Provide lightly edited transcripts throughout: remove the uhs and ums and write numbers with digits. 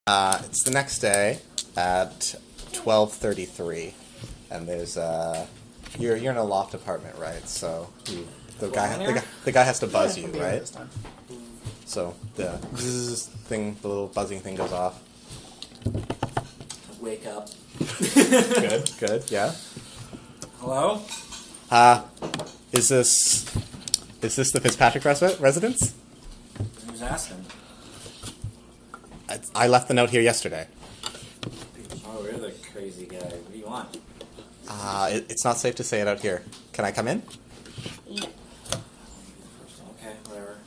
It's the next day at 12:33, and there's you're in a loft apartment, right? So the guy has to buzz you, right? So the bzzz thing, the little buzzing thing goes off. Wake up. Good, yeah. Hello? Is this the Fitzpatrick residence? Who's asking? I left the note here yesterday. Oh, you're the crazy guy. What do you want? It's not safe to say it out here. Can I come in? Yeah. Okay, whatever.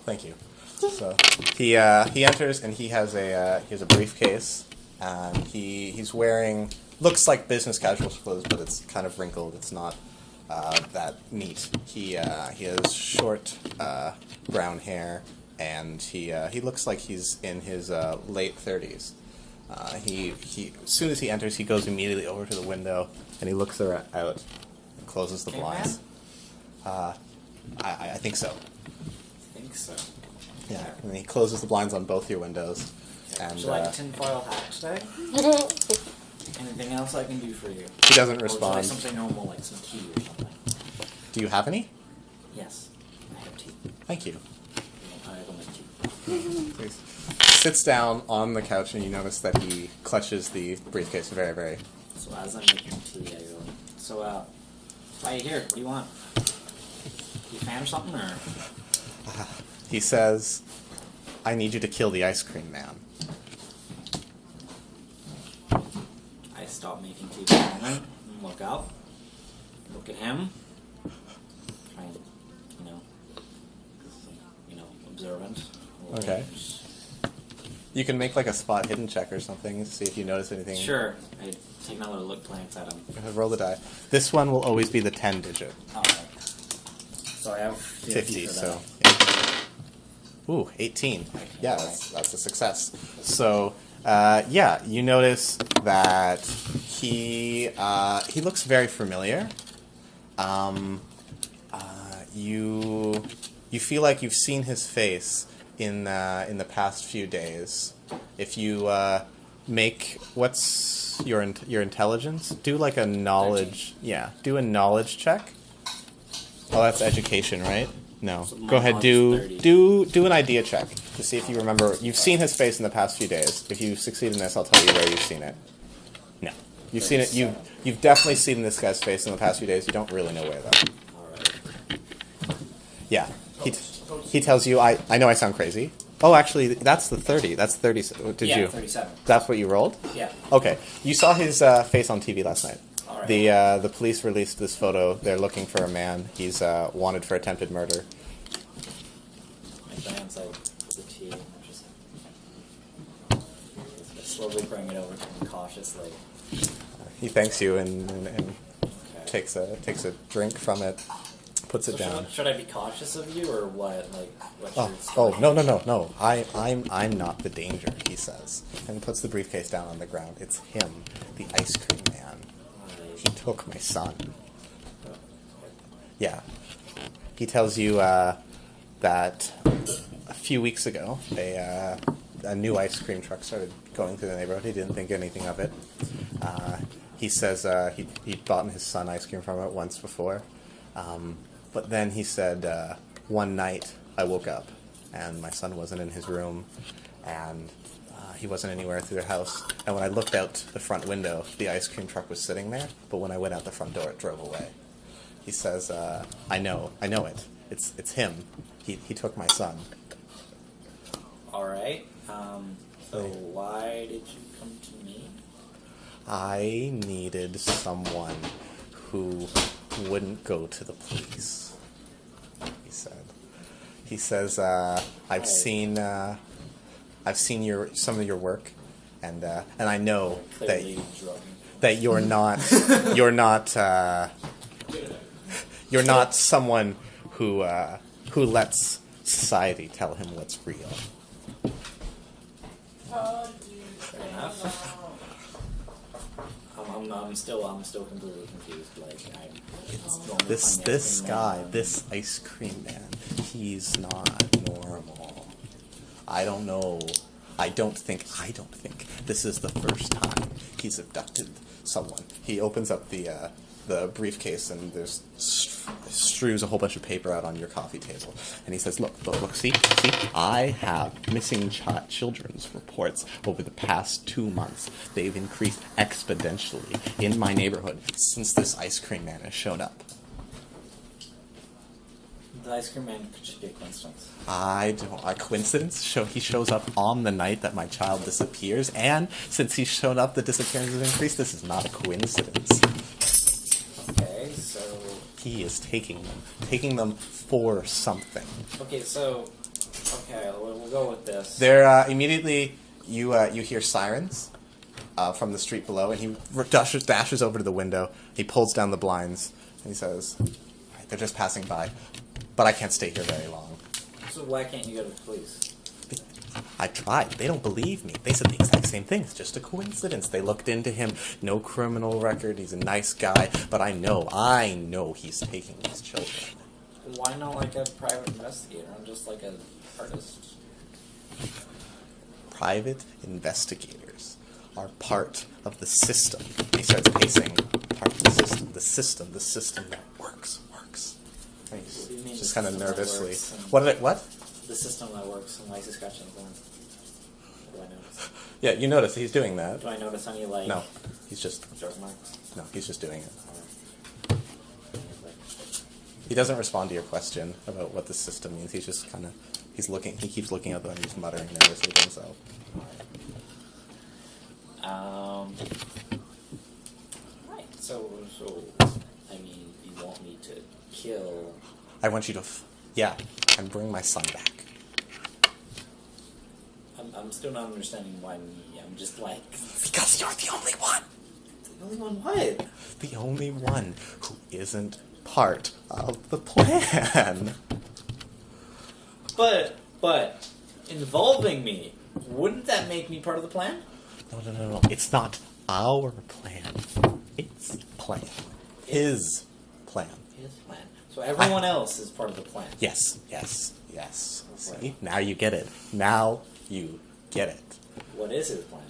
Thank you. So he enters and he has a briefcase. He's wearing looks like business casual clothes, but it's kind of wrinkled. It's not that neat. He has short brown hair, and he looks like he's in his late 30s. As soon as he enters, he goes immediately over to the window and he looks out and closes the blinds. I think so. I think so. Yeah, and he closes the blinds on both your windows. And, would you like a tinfoil hat today? Anything else I can do for you? He doesn't Or respond. would you like something normal, like some tea or something? Do you have any? Yes, I have tea. Thank you. I will make tea. Please. Sits down on the couch and you notice that he clutches the briefcase very, very... So as I'm making tea, I go, so, why are you here? What do you want? You a fan or something, or...? He says, I need you to kill the ice cream man. I stop making tea for a moment and look up, look at him, try and, observant. Okay. You can make like a spot hidden check or something, see if you notice anything. Sure. I take another look glance at him. Roll the die. This one will always be the 10 digit. Alright. So I have 50 for so... that. Ooh, 18. Yeah, that's a success. So, you notice that he looks very familiar. You feel like you've seen his face in the past few days. If you make what's your intelligence? Do like a knowledge. 13. Yeah, do a knowledge check. Oh, that's education, right? No. So go ahead. Do an idea check to see if you remember. You've seen his face in the past few days. If you succeed in this, I'll tell you where you've seen it. No, you've seen it. You've definitely seen this guy's face in the past few days. You don't really know where though. All right. Yeah. He tells you. I know I sound crazy. Oh, actually, that's the 30. That's 30. Did you? 37. That's what you rolled? Yeah. Okay. You saw his face on TV last night. All right. The police released this photo. They're looking for a man. He's wanted for attempted murder. I glance out for the tea and just slowly bring it over to him cautiously. He thanks you and Okay. takes a drink from it, puts it down. Should I be cautious of you or what? Like, what's Oh, no. I'm not the danger, he says, and puts the briefcase down on the ground. It's him, the ice cream man. He took my son. Yeah. He tells you that a few weeks ago, a new ice cream truck started going through the neighborhood. He didn't think anything of it. He says he'd bought his son ice cream from it once before. But then he said, one night I woke up and my son wasn't in his room and he wasn't anywhere through the house. And when I looked out the front window, the ice cream truck was sitting there. But when I went out the front door, it drove away. He says, I know it. It's him. He took my son. All right. So why did you come to me? I needed someone who wouldn't go to the police, he said. He says, I've seen some of your work, and I know that you're not someone who lets society tell him what's real. Fair enough. I'm still completely confused. Like, This guy, this ice cream man, he's not normal. I don't know I don't think this is the first time he's abducted someone. He opens up the briefcase and there's strews a whole bunch of paper out on your coffee table. And he says, look, see, I have missing children's reports over the past 2 months. They've increased exponentially in my neighborhood since this ice cream man has shown up. The ice cream man could just be a coincidence. A coincidence? He shows up on the night that my child disappears, and since he's shown up, the disappearance has increased. This is not a coincidence. Okay, so... He is taking them for something. Okay, so... Okay, we'll go with this. They're, immediately, you hear sirens from the street below, and he dashes over to the window, he pulls down the blinds, and he says, they're just passing by, but I can't stay here very long. So why can't you go to the police? I tried. They don't believe me. They said the exact same thing. It's just a coincidence. They looked into him. No criminal record. He's a nice guy. But I know he's taking these children. Why not like a private investigator? I'm just like an artist. Private investigators are part of the system. He starts pacing. Part of the system that works. And he's just kind of nervously. What? The system that works and likes to scratch on the ground. What do I notice? Yeah, you notice he's doing that. Do I notice any, like... No, he's just... Stroke marks? No, he's just doing it. He doesn't respond to your question about what the system means. He's just kind of... He keeps looking at them and he's muttering nervously to himself. Right, so... I mean, you want me to kill... I want you to... and bring my son back. I'm still not understanding why me. I'm just like... Because you're the only one! The only one what? The only one who isn't part of the plan. But, involving me, wouldn't that make me part of the plan? No. It's not our plan. It's plan. His plan. His plan. So everyone else is part of the plan. Yes. Okay. See? Now you get it. What is his plan?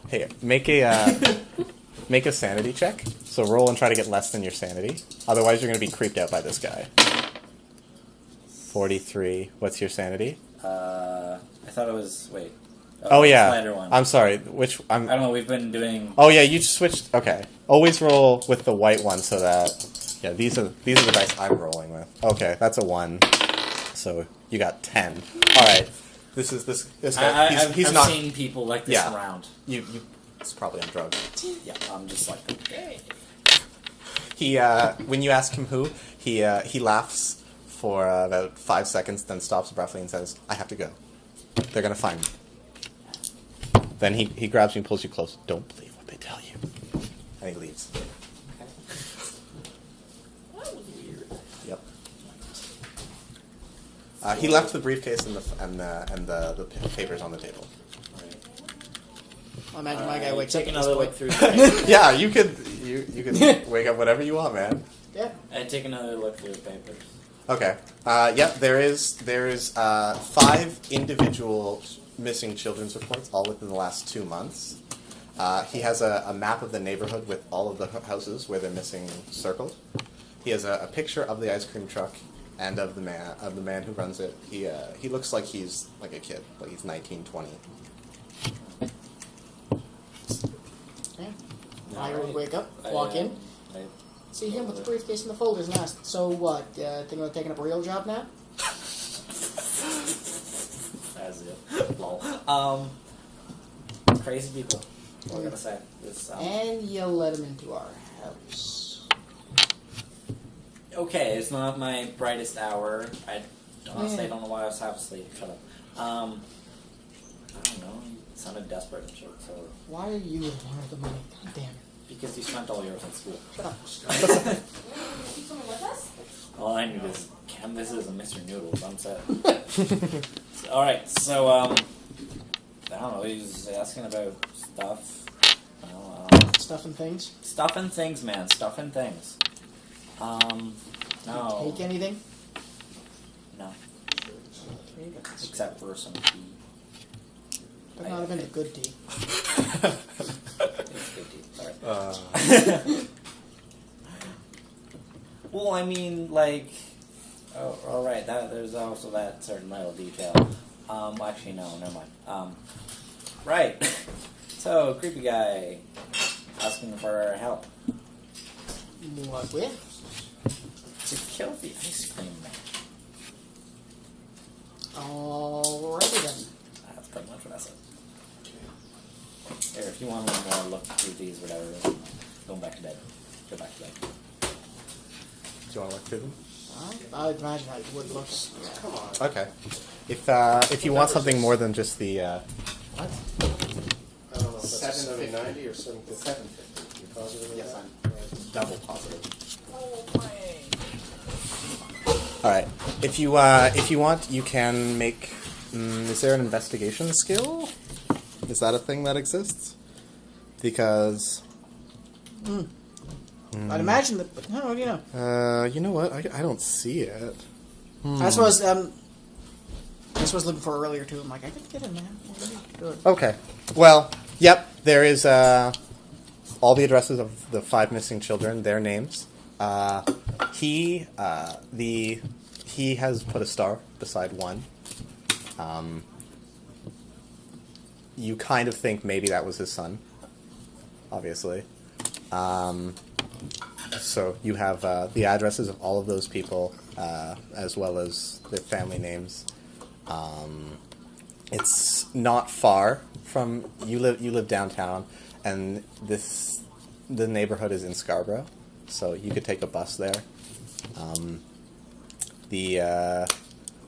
Hey, make a sanity check. So roll and try to get less than your sanity. Otherwise, you're going to be creeped out by this guy. 43. What's your sanity? I thought it was... Wait. Oh yeah. Slider one. I'm sorry. I don't know. We've been doing... Oh yeah, you switched. Okay. Always roll with the white one so that... Yeah, these are the dice I'm rolling with. Okay, that's a 1. So you got 10. All right. This guy. He's I've not. seen people like this around. It's probably on drugs. Yeah, I'm just like, okay. He when you ask him who, he laughs for about 5 seconds, then stops abruptly and says, "I have to go. They're gonna find me." Then he grabs you and pulls you close. Don't believe what they tell you. And he leaves. Okay. That was weird. Yep. He left the briefcase and the papers on the table. I imagine my guy wakes up. Take at this another point. look through the papers. Yeah, you could wake up whatever you want, man. Yeah. And take another look through the papers. Okay. Yep. There is 5 individual missing children's reports, all within the last 2 months. He has a map of the neighborhood with all of the houses where they're missing circled. He has a picture of the ice cream truck and of the man who runs it. He looks like he's like a kid, like he's 19, 20. Yeah. I would wake up, walk in, see him with the briefcase and the folders, and ask, "So what? Thinking about taking up a real job now?" That's it. Lol. Crazy people. What am I gonna say? This, And you let him into our house. Okay, it's not my brightest hour. I honestly don't know why I was half asleep. Shut up. I don't know. You sounded desperate and shit, so... Why are you wanting the money? God damn it. Because you spent all yours on school. Shut up. All I need is canvases and Mr. Noodles. I'm set. Alright, so, I don't know. He's asking about stuff. Stuff and things. Stuff and things, man. Stuff and things. No. Take anything? No. Except for some tea. But not have been the good tea. It's good tea. Sorry. Well, I mean, like, oh, right. There's also that certain little detail. Actually, no, never mind. Right. So, creepy guy asking for help What with? to kill the ice cream man. Alrighty then. That's pretty much what I said. Here, if you want to look through these, whatever, go back to bed. Go back to bed. Do you want to look through them? I would imagine how it would look. Come on. Okay. If you want something more than just the what? I don't know if that's 790 or 750. 750. You positive of Yes, that? I'm Right. double positive. Oh, my. All right. If you want, you can make. Is there an investigation skill? Is that a thing that exists? Because. I'd imagine that, but no, you know. You know what? I don't see it. That's what I was looking for earlier too. I'm like, I could get it, man. Good. Okay. Well, yep. There is all the addresses of the 5 missing children. Their names. He has put a star beside one. You kind of think maybe that was his son. Obviously. So you have the addresses of all of those people, as well as their family names. It's not far from you live downtown, and the neighborhood is in Scarborough, so you could take a bus there.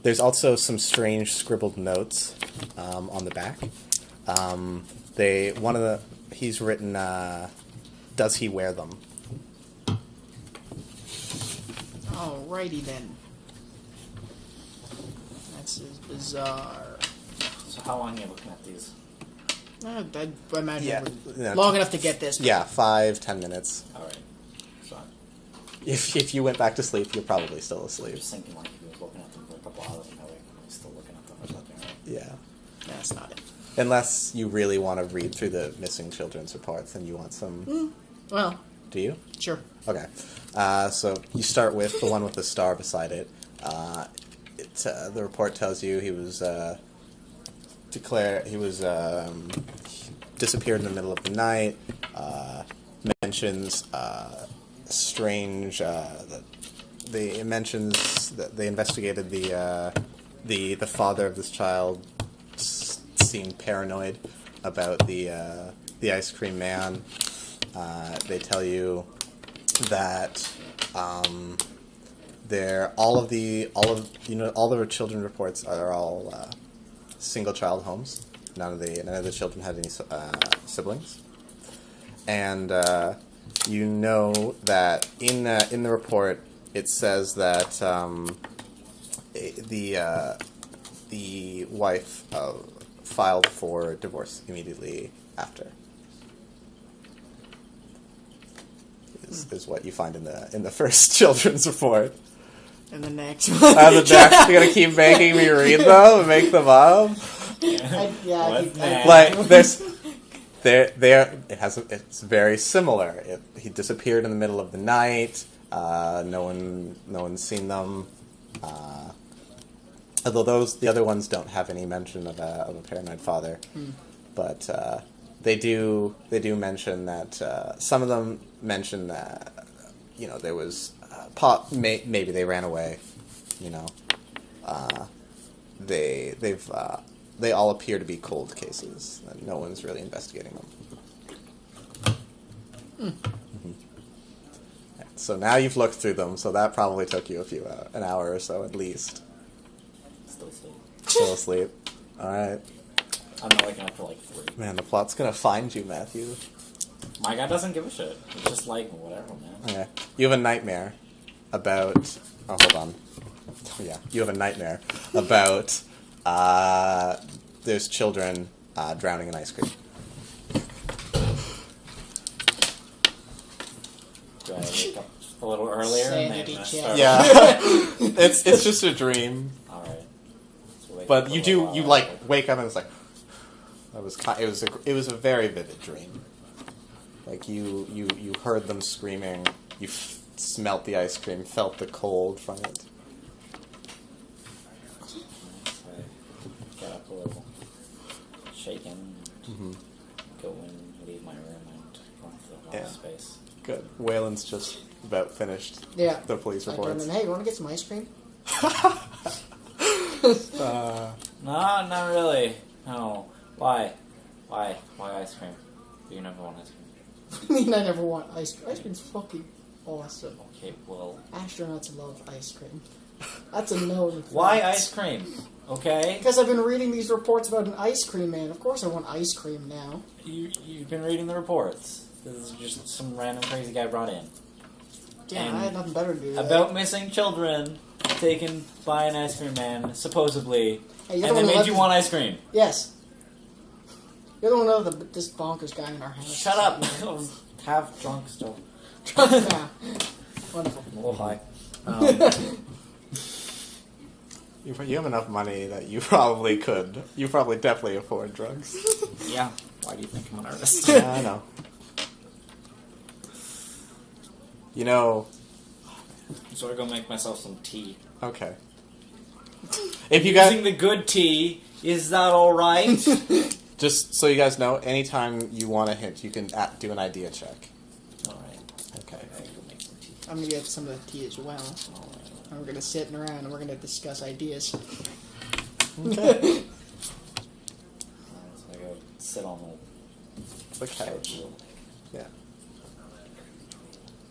There's also some strange scribbled notes on the back. He's written, does he wear them? Alrighty then. That's bizarre. So how long are you looking at these? I imagine Yeah. it would- Yeah. long enough to get this. Yeah, 5-10 minutes. Alright. So If you went back to sleep, you're probably still asleep. I'm just thinking like if you was looking at them for a couple hours and I'm still looking at them or something, right? Yeah. That's not it. Unless you really want to read through the missing children's reports and you want some... Well, Do you? sure. Okay. So you start with the one with the star beside it. The report tells you he was disappeared in the middle of the night. Mentions strange. It mentions that they investigated the father of this child. Seemed paranoid about the ice cream man. They tell you that all of the children reports are all single child homes. None of the children had any siblings, and you know that in the report it says that the wife filed for divorce immediately after. Is what you find in the first children's report. And the next And the next, you're gonna keep making me read them and make them up. It's very similar. He disappeared in the middle of the night. No one's seen them. Although the other ones don't have any mention of a paranoid father, but they do mention that some of them mention that there was maybe they ran away. They all appear to be cold cases, and no one's really investigating them. Mm-hmm. So now you've looked through them, so that probably took you an hour or so at least. Still asleep. Still asleep. All right. I'm not waking up for like 3. Man, the plot's gonna find you, Matthew. My guy doesn't give a shit. It's just like, whatever, man. Okay. You have a nightmare about... Oh, hold on. Yeah, you have a nightmare about... there's children drowning in ice cream. Do I wake up a little earlier and Sanity then check. start? Yeah. It's just a dream. Alright. So But you wake up and it's like... It was a very vivid dream. Like you heard them screaming. You smelt the ice cream, felt the cold from it. I got up a little, shaken, go and leave my room and run for the office space. Good. Waylon's just about finished. Yeah. The police I reports. told him, hey, you want to get some ice cream? No, not really. No. Why? Why ice cream? You never want ice cream. I mean, I never want ice cream. Ice cream's fucking awesome. Okay, well... Astronauts love ice cream. That's a known fact. Why ice cream? Okay? Because I've been reading these reports about an ice cream man. Of course I want ice cream now. You've been reading the reports. This is just some random crazy guy brought in. Yeah, And I had nothing better to do. About missing children taken by an ice cream man, supposedly, Hey, and they made you want ice cream. Yes. You're the one of this bonkers guy in our house. Shut up! Half drunk still. Drunk now. Wonderful. A little high. You have enough money that you probably could. You probably definitely afford drugs. Yeah. Why do you think I'm an artist? Yeah, I know. You know. So I go make myself some tea. Okay. If you guys Using the good tea, is that alright? just so you guys know, anytime you want a hint, you can do an idea check. Alright. Okay. I go make some tea. I'm going to get some of the tea as well. And we're going to sit around and we're going to discuss ideas. Okay. So I go sit on The the couch. couch. Yeah.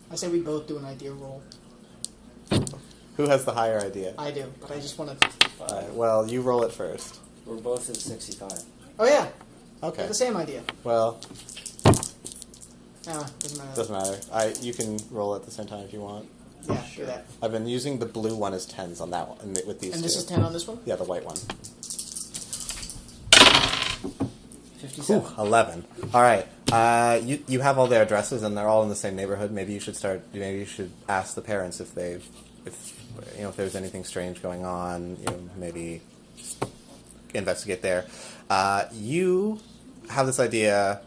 I say we both do an idea roll. Who has the higher idea? I do, but I just want to... Alright, well, you roll it first. We're both at 65. Oh, yeah. We Okay. have the same idea. Well, Doesn't matter. doesn't matter. You can roll at the same time if you want. Yeah, do that. I've been using the blue one as 10s on that one, with these And this two. is 10 on this one? Yeah, the white one. 57. Ooh, 11. All right. You have all their addresses, and they're all in the same neighborhood. Maybe you should ask the parents if there's anything strange going on. Maybe just investigate there. You have this idea.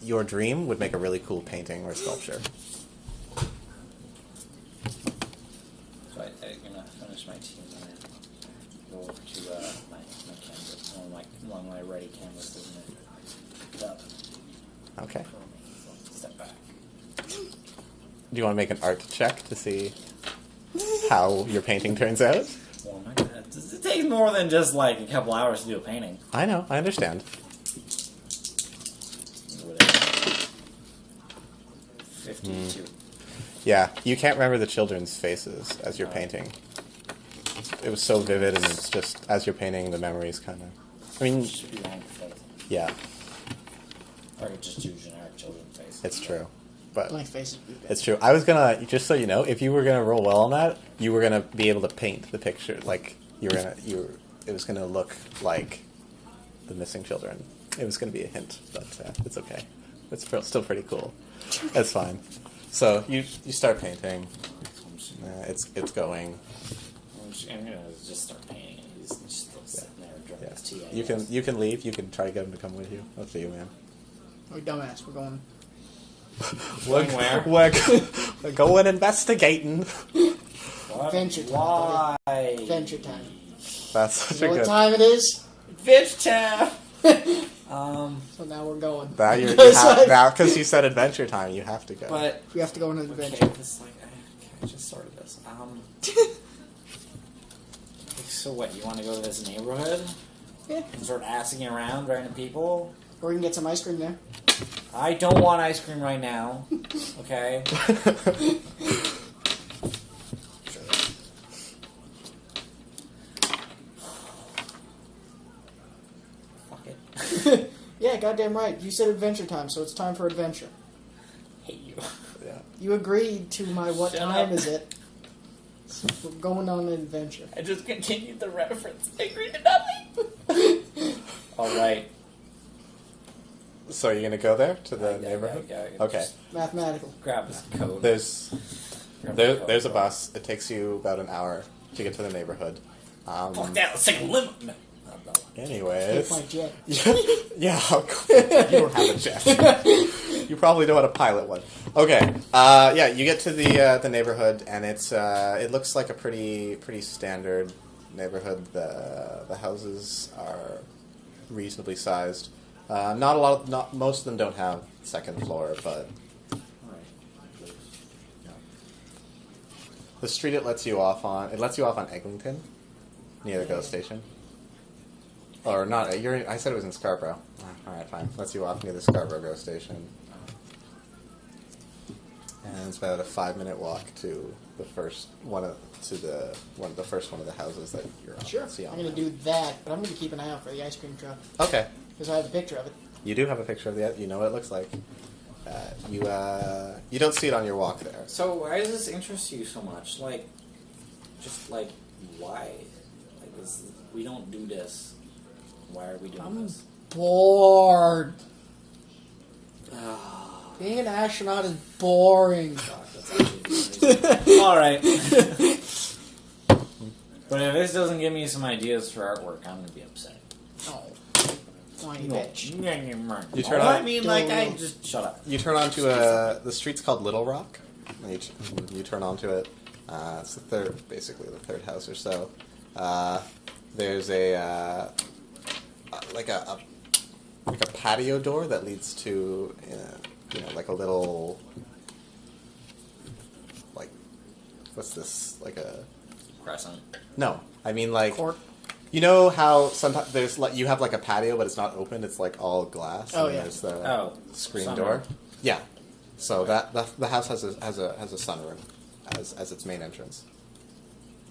Your dream would make a really cool painting or sculpture. So I'm gonna finish my tea and then go over to my canvas, one of my ready canvases, and pick it up. Okay. Step back. Do you want to make an art check to see how your painting turns out? Well, my God, it takes more than just like a couple hours to do a painting. I know. I understand. 52. Yeah, you can't remember the children's faces as you're painting. It was so vivid, and it's just, as you're painting, the memories kind of... I mean, Should be long face. yeah, Or I could just do generic children's face. it's true. But My face is bad. it's true. I was gonna, just so you know, if you were gonna roll well on that, you were gonna be able to paint the picture. Like, it was gonna look like the missing children. It was gonna be a hint, but it's okay. It's still pretty cool. It's fine. So, you start painting. It's going. I'm gonna just start painting, and he's just still sitting there drinking his tea. I You guess. can leave. You can try to get him to come with you. Up to you, man. Oh, dumbass. We're going... Going where? We're going investigating. What? Adventure time, Why? Adventure time. That's such You know a what good. time it is? Adventure time! So now we're going. That you Because have now because you said adventure time. You have to go. But we have to go on an okay, adventure. this I just started this. So what? You want to go to this neighborhood Yeah. and start asking around random people? Or we can get some ice cream there. I don't want ice cream right now. Okay. Fuck it. Yeah, goddamn right. You said adventure time, so it's time for adventure. Hate you. Yeah. You agreed to my what Shut time up. is it? So we're going on an adventure. I just continued the reference. I agreed to nothing. All right. So you're gonna go there to the neighborhood? Okay. Just Mathematical. grab his coat. There's Grab there, my coat. there's a bus. It takes you about an hour to get to the neighborhood. Fuck that. Let's take a limo. No, have that one. Anyways. Take my jet. Yeah, you don't have a jet. You probably know how to pilot one. Okay, yeah, you get to the neighborhood, and it looks like a pretty standard neighborhood. The houses are reasonably sized. Most of them don't have second floor, but the street it lets you off on Eglinton, near the ghost station. Or not? I said it was in Scarborough. All right, fine. Lets you off near the Scarborough ghost station, and it's about a 5-minute walk to the first one of the houses that you're on. Sure. See on I'm going to do that, but I'm going to keep an eye out for the ice cream truck. Okay. Because I have a picture of it. You do have a picture of it. You know what it looks like. You don't see it on your walk there. So why does this interest you so much? Like, just like why? Like we don't do this. Why are we doing this? Bored. Being an astronaut is boring. All right. But if this doesn't give me some ideas for artwork, I'm gonna be upset. Oh, whiny bitch. You turn I on. mean, like, I just shut up. You turn onto the street's called Little Rock. And you turn onto it. It's basically the third house or so. There's like a patio door that leads to like a little, like, what's this, like a Crescent. No, I mean like Court. You know how sometimes there's like you have like a patio but it's not open, it's like all glass. Oh, and yeah. There's the screen sunroom. door. Yeah. So that the house has a sunroom as its main entrance.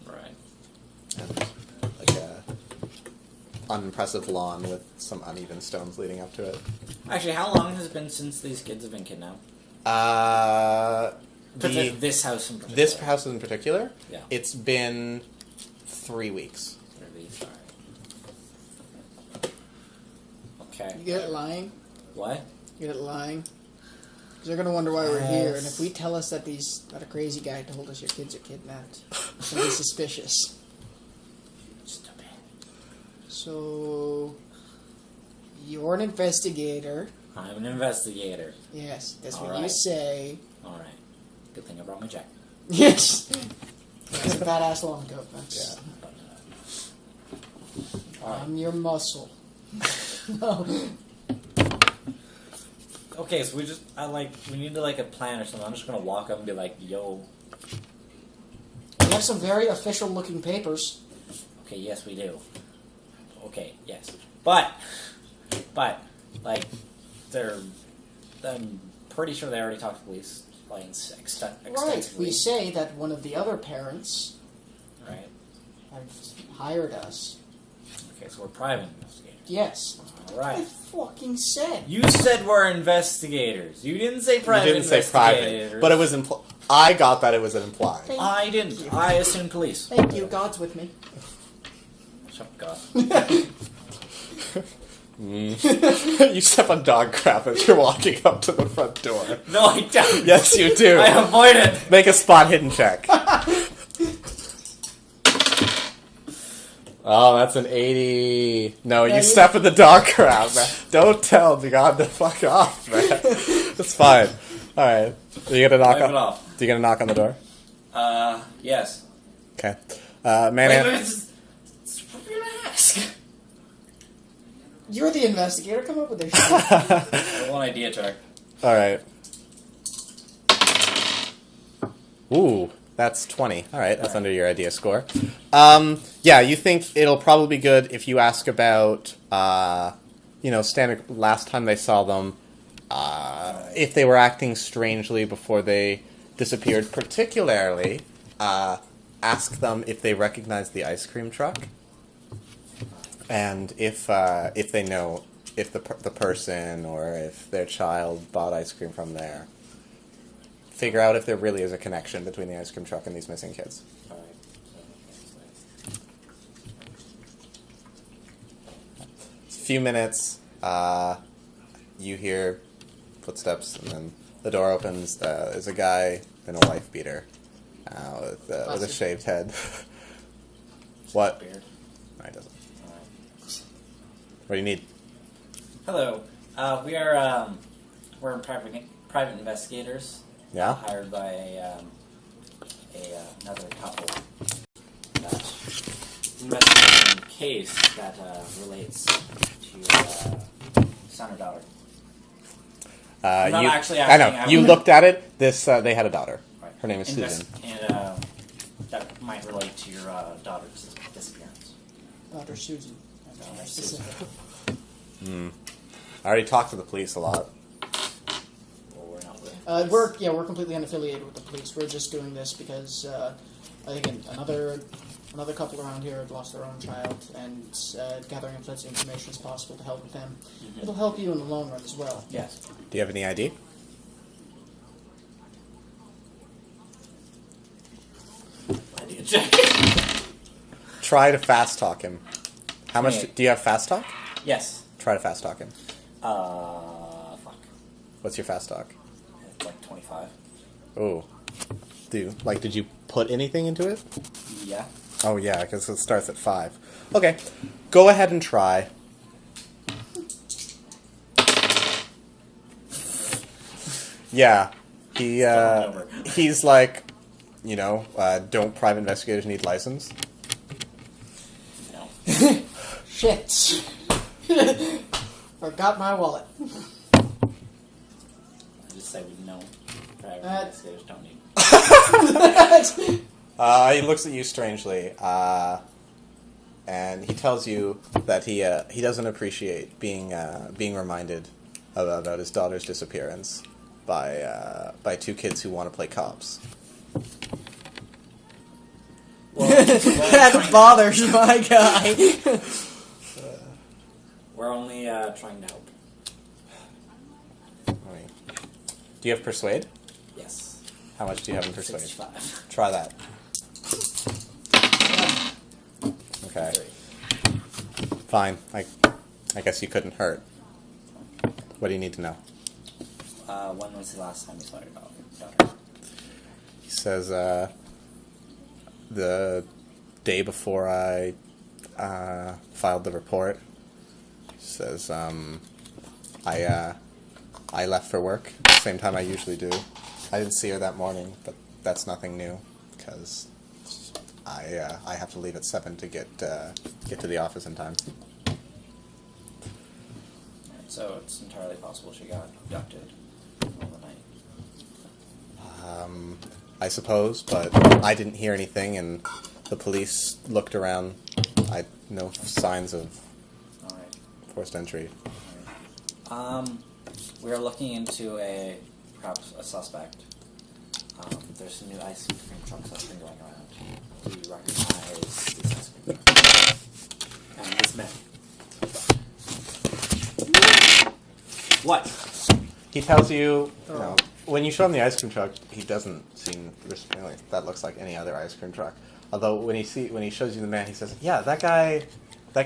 Right. And like a unimpressive lawn with some uneven stones leading up to it. Actually, how long has it been since these kids have been kidnapped? This house in particular. This house in particular? Yeah. It's been 3 weeks. 3 weeks, alright. Okay. You get it lying? What? You get it lying? Because they're going to wonder why we're here, and if we tell us that that a crazy guy told us your kids are kidnapped, it's going to be suspicious. Stupid. So, you're an investigator. I'm an investigator. Yes, that's All what you right. say. Alright. Good thing I brought my jacket. Yes! That's a badass long coat. That's, I'm your muscle. No. Okay, so we need to like a plan or something. I'm just gonna walk up and be like, yo. We have some very official looking papers. Okay, yes we do. Okay, yes. But, like, I'm pretty sure they already talked to police. Like, extensively. Right. We say that one of the other parents Right. have hired us. Okay, so we're private investigators. Yes. I Alright. fucking said. You said we're investigators. You didn't say private You didn't say private, investigators. but it was I got that it was implied. I didn't. you. I assumed police. Thank you. God's with me. Shut up, God. You step on dog crap as you're walking up to the front door. No, I don't. Yes, you do. I avoid it. Make a spot hidden check. Oh, that's an 80. No, you step in the dog crap, man. Don't tell God to fuck off, man. It's fine. All right. Are you gonna knock Wipe on? it off. Are you gonna knock on the door? Yes. Okay. Wait, Man. it's what are you gonna ask? You're the investigator. Come up with this shit. One idea check. All right. Ooh, that's 20. All right, that's under your idea score. Yeah, you think it'll probably be good if you ask about, standard last time they saw them, if they were acting strangely before they disappeared. Particularly, ask them if they recognize the ice cream truck, and if they know if the person or if their child bought ice cream from there. Figure out if there really is a connection between the ice cream truck and these missing kids. Alright. A few minutes, you hear footsteps, and then the door opens. There's a guy in a wife beater with a shaved head. What? Beard. No, he doesn't. Alright. What do you need? Hello. We are we're private investigators. Yeah? Hired by another couple that investigating a case that relates to your son or daughter. Not actually I know. asking, You looked at it. This they had a daughter. Right. Her name is Susan. And that might relate to your daughter's disappearance. Daughter Susan. Daughter Susan. I already talked to the police a lot. Well, we're not with We're completely unaffiliated with the police. We're just doing this because I think another couple around here had lost their own child, and gathering as much information as possible to help with them. Mm-hmm. It'll help you in the long run as well. Yes. Do you have any ID? Idea check. Try to fast talk him. How much? Okay. Do you have fast talk? Yes. Try to fast talk him. Fuck. What's your fast talk? It's like 25. Oh. Did you put anything into it? Yeah. Oh, yeah, because it starts at 5. Okay. Go ahead and try. Yeah. He's like, don't private investigators need license? No. Shit. Forgot my wallet. I just say we know private investigators don't need. He looks at you strangely, and he tells you that he doesn't appreciate being reminded about his daughter's disappearance by two kids who want to play cops. Well, That bothers my guy. we're only trying to help. Right. Do you have persuade? Yes. How much do you have in persuade? 65. Try that. Okay. Fine. I guess you couldn't hurt. What do you need to know? When was the last time you saw your daughter? He says, the day before I filed the report. He says, I left for work, same time I usually do. I didn't see her that morning, but that's nothing new, because I have to leave at 7 to get to the office in time. So it's entirely possible she got abducted in the middle of the night. I suppose, but I didn't hear anything, and the police looked around. No signs of All right. forced entry. We are looking into perhaps a suspect. There's some new ice cream trucks that's been going around. Do you recognize these ice cream trucks? And this man. What? He tells you, when you show him the ice cream truck, he doesn't seem that looks like any other ice cream truck. Although when he shows you the man, he says, "Yeah, that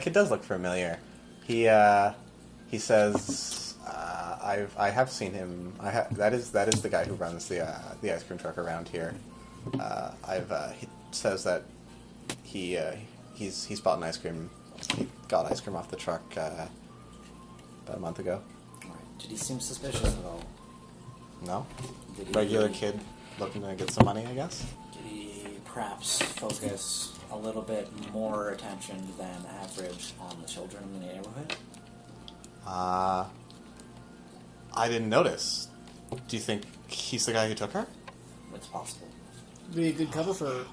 kid does look familiar." He says, "I have seen him. That is the guy who runs the ice cream truck around here. He says that he's bought an ice cream. He got ice cream off the truck about a month ago. All right. Did he seem suspicious at all? No, Did he, regular kid looking to get some money, I guess." Did he perhaps focus a little bit more attention than average on the children in the neighborhood? I didn't notice. Do you think he's the guy who took her? It's possible. Be a good cover for a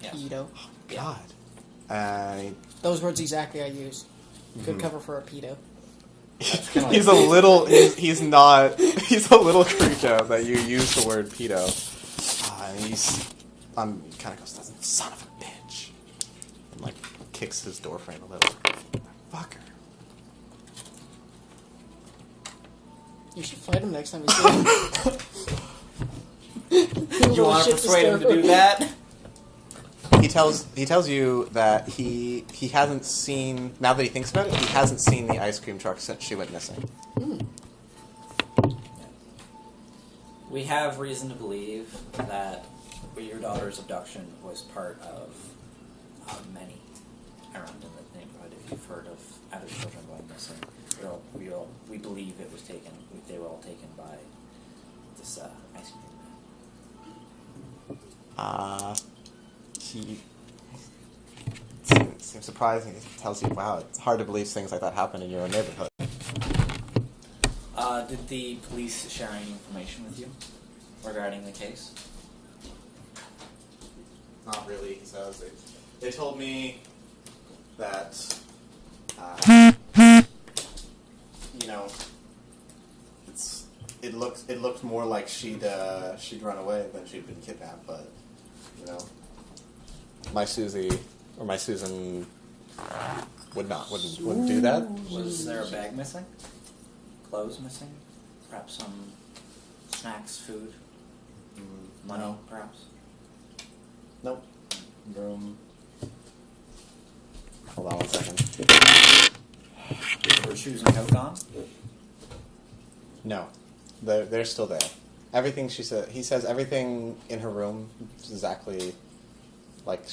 Yes. pedo. God. Those words exactly I use. Good cover for a pedo. He's a little. He's not. He's a little creeped out that you use the word pedo. And he's. Kind of goes, "Son of a bitch," and like kicks his door frame a little. Fucker. You should fight him next time you see him. You want to persuade him to do that? He tells you that he hasn't seen, now that he thinks about it, he hasn't seen the ice cream truck since she went missing. We have reason to believe that your daughter's abduction was part of many around in the neighborhood. If you've heard of other children going missing. We believe it was taken. They were all taken by this ice cream man. He seems surprising. He tells you, wow, it's hard to believe things like that happen in your own neighborhood. Did the police share any information with you regarding the case? Not really, he says. They told me that, you know, it looked more like she'd run away than she'd been kidnapped, but, you know, my Susan wouldn't do that. Was there a bag missing? Clothes missing? Perhaps some snacks, food, money, No. perhaps? Nope. Room. Hold on 1 second. Were shoes and coat gone? No, they're still there. Everything he says everything in her room is exactly like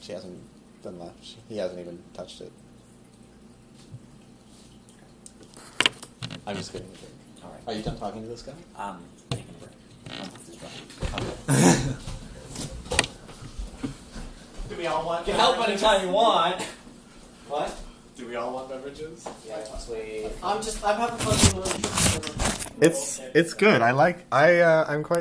she hasn't been left. He hasn't even touched it. I'm just kidding. All right. Are you done talking to this guy? Taking a break. I'm with this drunk. Do we all want? You can help anytime you want. What? Do we all want beverages? Yeah, sweet. I'm having fun doing it. It's good. I'm quite